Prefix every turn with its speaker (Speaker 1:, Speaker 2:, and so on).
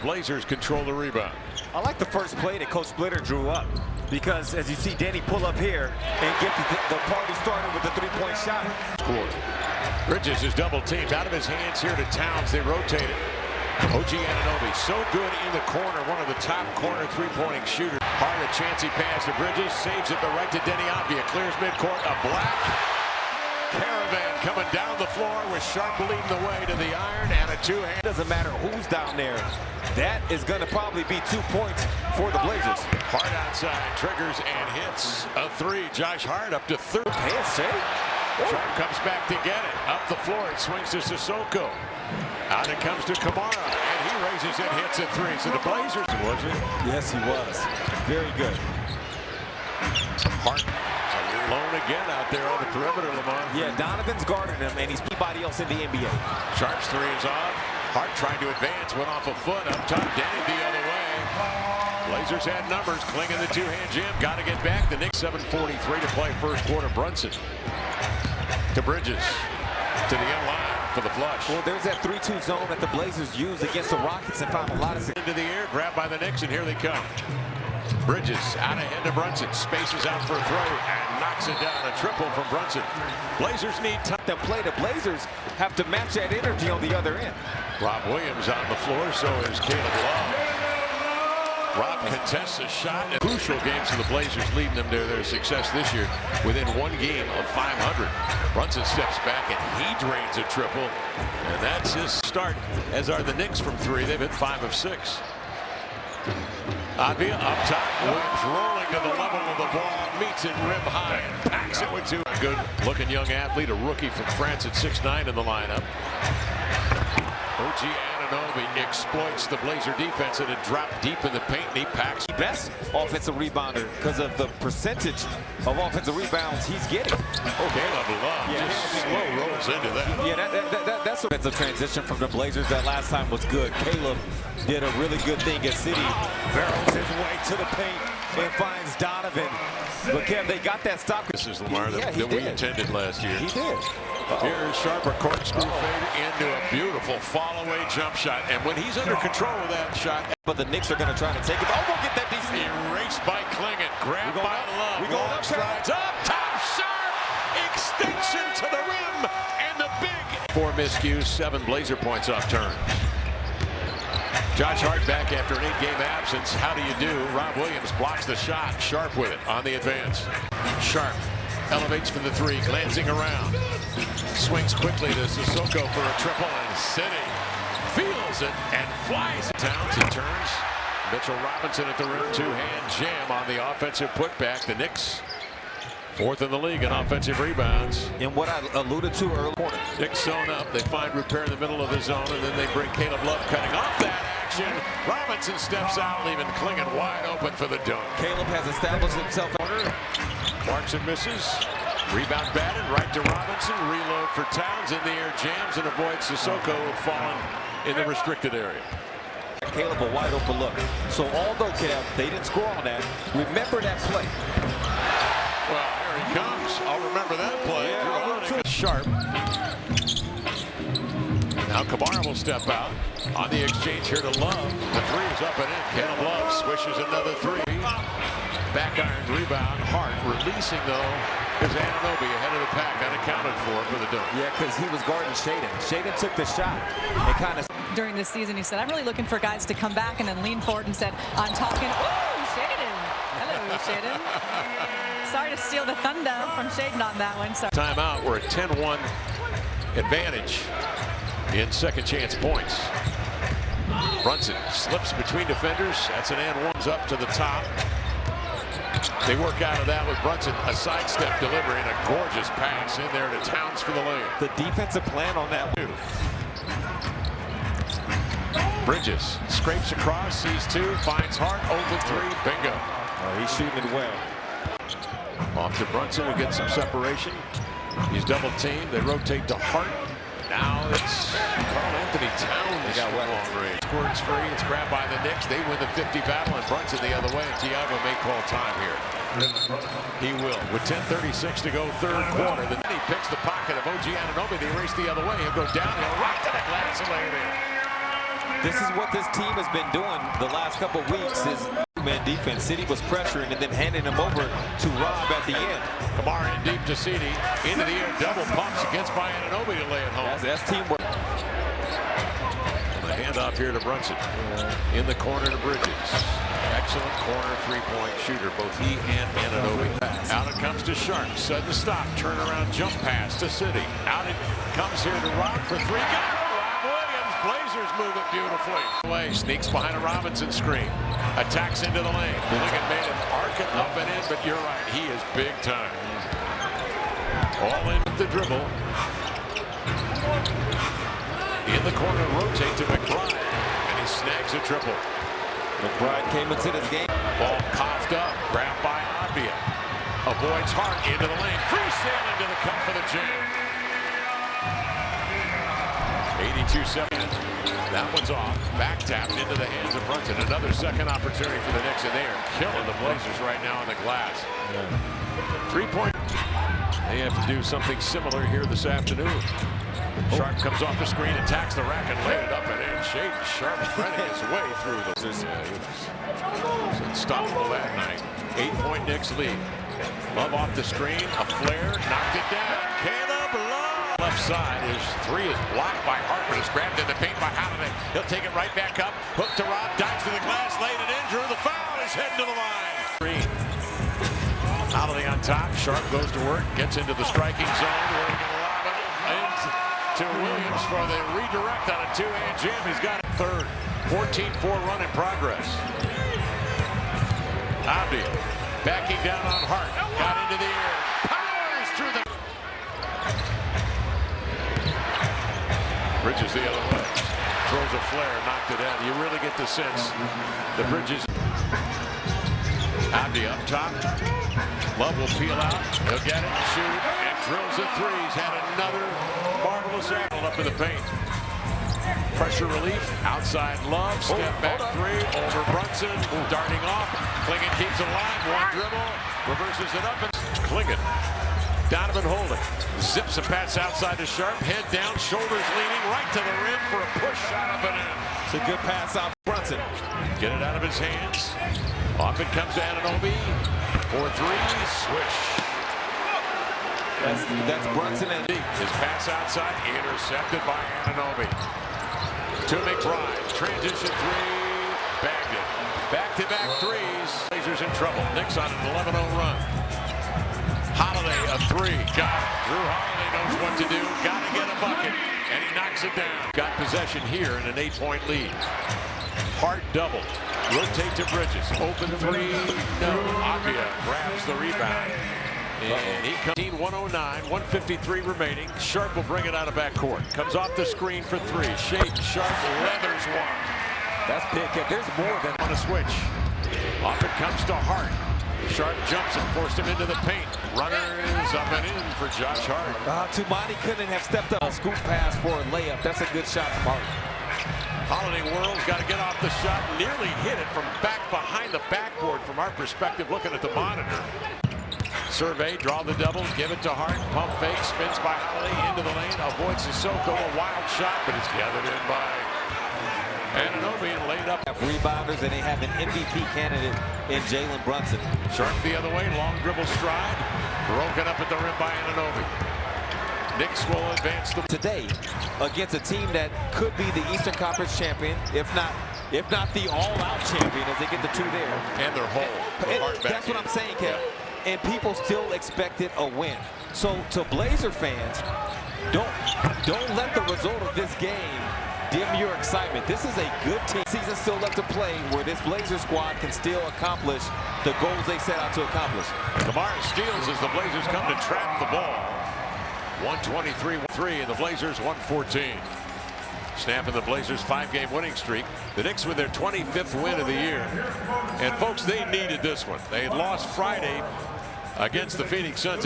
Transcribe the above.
Speaker 1: Blazers control the rebound.
Speaker 2: I like the first play that Coach Splitter drew up, because as you see Danny pull up here and get the party started with the three-point shot.
Speaker 1: Score. Bridges is double teamed out of his hands here to Towns. They rotate it. OG Anunoby so good in the corner, one of the top corner three-pointing shooters. Hard a chancy pass to Bridges, saves it, but right to Denny Avdia. Clears midcourt. A black caravan coming down the floor with Sharp leading the way to the iron and a two-hand.
Speaker 2: Doesn't matter who's down there. That is going to probably be 2 points for the Blazers.
Speaker 1: Hart outside, triggers and hits a three. Josh Hart up to third.
Speaker 2: Handshake.
Speaker 1: Sharp comes back to get it. Up the floor, it swings to Sissoko. Out it comes to Kamara, and he raises and hits a three. So the Blazers, was it?
Speaker 2: Yes, he was. Very good.
Speaker 1: Hart alone again out there on the perimeter, Lamar.
Speaker 2: Yeah, Donovan's guarding him, and he's anybody else in the NBA.
Speaker 1: Sharp's three is off. Hart trying to advance, went off a foot. Up top, Danny the other way. Blazers had numbers, clinging the two-hand jam. Got to get back. The Knicks 7:43 to play first quarter. Brunson to Bridges to the end line for the flush.
Speaker 2: Well, there's that 3-2 zone that the Blazers used against the Rockets and found a lot of success.
Speaker 1: Into the air, grabbed by the Knicks, and here they come. Bridges out ahead to Brunson, spaces out for a throw and knocks it down. A triple from Brunson. Blazers need time
Speaker 2: to play. The Blazers have to match that energy on the other end.
Speaker 1: Rob Williams on the floor, so is Caleb Love. Rob contests a shot in crucial games for the Blazers, leading them to their success this year within one game of 500. Brunson steps back and he drains a triple, and that's his start, as are the Knicks from three. They've hit 5 of 6. Avdia up top, Williams rolling to the level of the ball, meets it rim high and packs it with two. Good looking young athlete, a rookie from France at 6'9" in the lineup. OG Anunoby exploits the Blazer defense, and it dropped deep in the paint, and he packs.
Speaker 2: Best offensive rebounder because of the percentage of offensive rebounds he's getting.
Speaker 1: Caleb Love just slow rolls into that.
Speaker 2: Yeah, that's a defensive transition from the Blazers. That last time was good. Caleb did a really good thing at City. Barrels his way to the paint and finds Donovan. But Kev, they got that stop.
Speaker 1: This is Lamar that we intended last year.
Speaker 2: He did.
Speaker 1: Here's Sharp, a corkscrew fade into a beautiful fall-away jump shot. And when he's under control of that shot.
Speaker 2: But the Knicks are going to try to take it. Oh, we'll get that decent.
Speaker 1: Erased by Klingon. Grabbed by Love.
Speaker 2: We going up,
Speaker 1: strides up top. Sharp. Extension to the rim. And the big. 4 miscues, 7 Blazer points off turns. Josh Hart back after an 8-game absence. How do you do? Rob Williams blocks the shot. Sharp with it on the advance. Sharp elevates for the three, glancing around. Swings quickly to Sissoko for a triple, and City feels it and flies it. Towns, he turns. Mitchell Robinson at the rim, two-hand jam on the offensive putback. The Knicks 4th in the league in offensive rebounds.
Speaker 2: And what I alluded to earlier.
Speaker 1: Knicks zone up. They find repair in the middle of the zone, and then they bring Caleb Love cutting off that action. Robinson steps out, leaving Klingon wide open for the dunk.
Speaker 2: Caleb has established himself.
Speaker 1: Clarkson misses. Rebound batted right to Robinson. Reload for Towns, in the air jams and avoids Sissoko, falling in the restricted area.
Speaker 2: Caleb a wide open look. So although Kev, they didn't score on that, remember that play.
Speaker 1: Well, here he comes. I'll remember that play.
Speaker 2: Yeah,
Speaker 1: Sharp. Now Kamara will step out on the exchange here to Love. The three is up and in. Caleb Love swishes another three. Back iron rebound. Hart releasing though is Anunoby ahead of the pack, unaccounted for the dunk.
Speaker 2: Yeah, because he was guarding Shaden. Shaden took the shot and kind of.
Speaker 3: During this season, he said, "I'm really looking for guys to come back," and then lean forward and said, "I'm talking." Ooh, Shaden. Hello, Shaden. Sorry to steal the thunder from Shaden on that one. Sorry.
Speaker 1: Timeout. We're at 10-1 advantage in second chance points. Brunson slips between defenders. That's an and one's up to the top. They work out of that with Brunson, a sidestep delivery and a gorgeous pass in there to Towns for the layup.
Speaker 2: The defensive plan on that one.
Speaker 1: Bridges scrapes across, sees two, finds Hart, open three, bingo.
Speaker 2: He's shooting it well.
Speaker 1: Off to Brunson, we get some separation. He's double teamed. They rotate to Hart. Now it's Karl-Anthony Towns. They got well long range. Squirts free. It's grabbed by the Knicks. They win the 50 battle, and Brunson the other way. And Thiago may call time here. He will. With 10:36 to go, third quarter. Then he picks the pocket of OG Anunoby. They race the other way. He'll go downhill right to the glass and lay it in.
Speaker 2: this is what this team has been doing the last couple of weeks is man defense. City was pressuring and then handing him over to Rob at the end.
Speaker 1: Kamara in deep to City. Into the air, double pumps against by Anunoby to lay it home.
Speaker 2: That's teamwork.
Speaker 1: The handoff here to Brunson. In the corner to Bridges. Excellent corner three-point shooter, both he and Anunoby. Out it comes to Sharp. Sudden stop. Turnaround jump pass to City. Out it comes here to Rob for three. Got it! Rob Williams. Blazers move it beautifully. Away. Sneaks behind a Robinson screen. Attacks into the lane. Milligan made an arc it up and in, but you're right. He is big time. All in with the dribble. In the corner, rotate to McBride. And he snags a triple.
Speaker 2: McBride came into this game.
Speaker 1: Ball coughed up, grabbed by Abia. Avoids Hart into the lane. Free sailing to the cup for the jam. 82-7. That one's off. Back tapped into the hands of Brunson. Another second opportunity for the Knicks, and they are killing the Blazers right now on the glass. 3-point. They have to do something similar here this afternoon. Sharp comes off the screen, attacks the rack, and laid it up and in. Shaden Sharp threading his way through the. It's unstoppable that night. 8-point Knicks lead. Love off the screen, a flare, knocked it down. Caleb Love. Left side, his three is blocked by Hart, but is grabbed in the paint by Holiday. He'll take it right back up. Hook to Rob, dives to the glass, laid it in, drew the foul, is heading to the line. Green. Holiday on top, Sharp goes to work, gets into the striking zone where he can lob it to Williams for the redirect on a two-hand jam. He's got a third. 14-4 run in progress. Abdi backing down on Hart. Got into the air. Powers through the... Bridges the other way. Throws a flare, knocked it out. You really get the sense the Bridges... Abdi up top. Love will peel out. He'll get it, shoot, and drills a three. He's had another marvelous angle up in the paint. Pressure relief, outside Love, step back three, over Brunson, darting off. Clingan keeps it alive, one dribble, reverses it up, and Clingan. Donovan holding, zips a pass outside to Sharp, head down, shoulders leaning, right to the rim for a push shot up and in.
Speaker 2: It's a good pass off Brunson.
Speaker 1: Get it out of his hands. Off it comes to Anunoby. 4-3, swish.
Speaker 2: That's Brunson and
Speaker 1: his pass outside, intercepted by Anunoby. To McBride, transition three, bagged it. Back-to-back threes. Blazers in trouble. Knicks on an 11-0 run. Holiday, a three, got it. Drew Holiday knows what to do, got to get a bucket, and he knocks it down. Got possession here in an 8-point lead. Hart double. Rotate to Bridges. Open three. No. Avia grabs the rebound. And he comes 109, 153 remaining. Sharp will bring it out of backcourt. Comes off the screen for three. Shaden Sharp leathers one.
Speaker 2: That's big. There's more than
Speaker 1: on a switch. Off it comes to Hart. Sharp jumps and forced him into the paint. Runner is up and in for Josh Hart.
Speaker 2: Tumani couldn't have stepped up. A scoop pass for a layup. That's a good shot from Hart.
Speaker 1: Holiday whirls, got to get off the shot. Nearly hit it from back behind the backboard from our perspective, looking at the monitor. Survey, draw the double, give it to Hart. Pump fake, spins by Holiday into the lane. Avoids Sissoko, a wild shot, but it's gathered in by Anunoby and laid up.
Speaker 2: Rebounders, and they have an MVP candidate in Jalen Brunson.
Speaker 1: Sharp the other way, long dribble stride. Broken up at the rim by Anunoby. Knicks will advance
Speaker 2: today against a team that could be the Eastern Conference champion, if not the all-out champion, as they get the two there.
Speaker 1: And they're whole.
Speaker 2: That's what I'm saying, Kev. And people still expected a win. So to Blazer fans, don't let the result of this game dim your excitement. This is a good team. Season still left to play, where this Blazer squad can still accomplish the goals they set out to accomplish.
Speaker 1: Kamara steals as the Blazers come to trap the ball. 123-3 and the Blazers 114. Snapping the Blazers' 5-game winning streak. The Knicks with their 25th win of the year. And folks, they needed this one. They had lost Friday against the Phoenix Suns.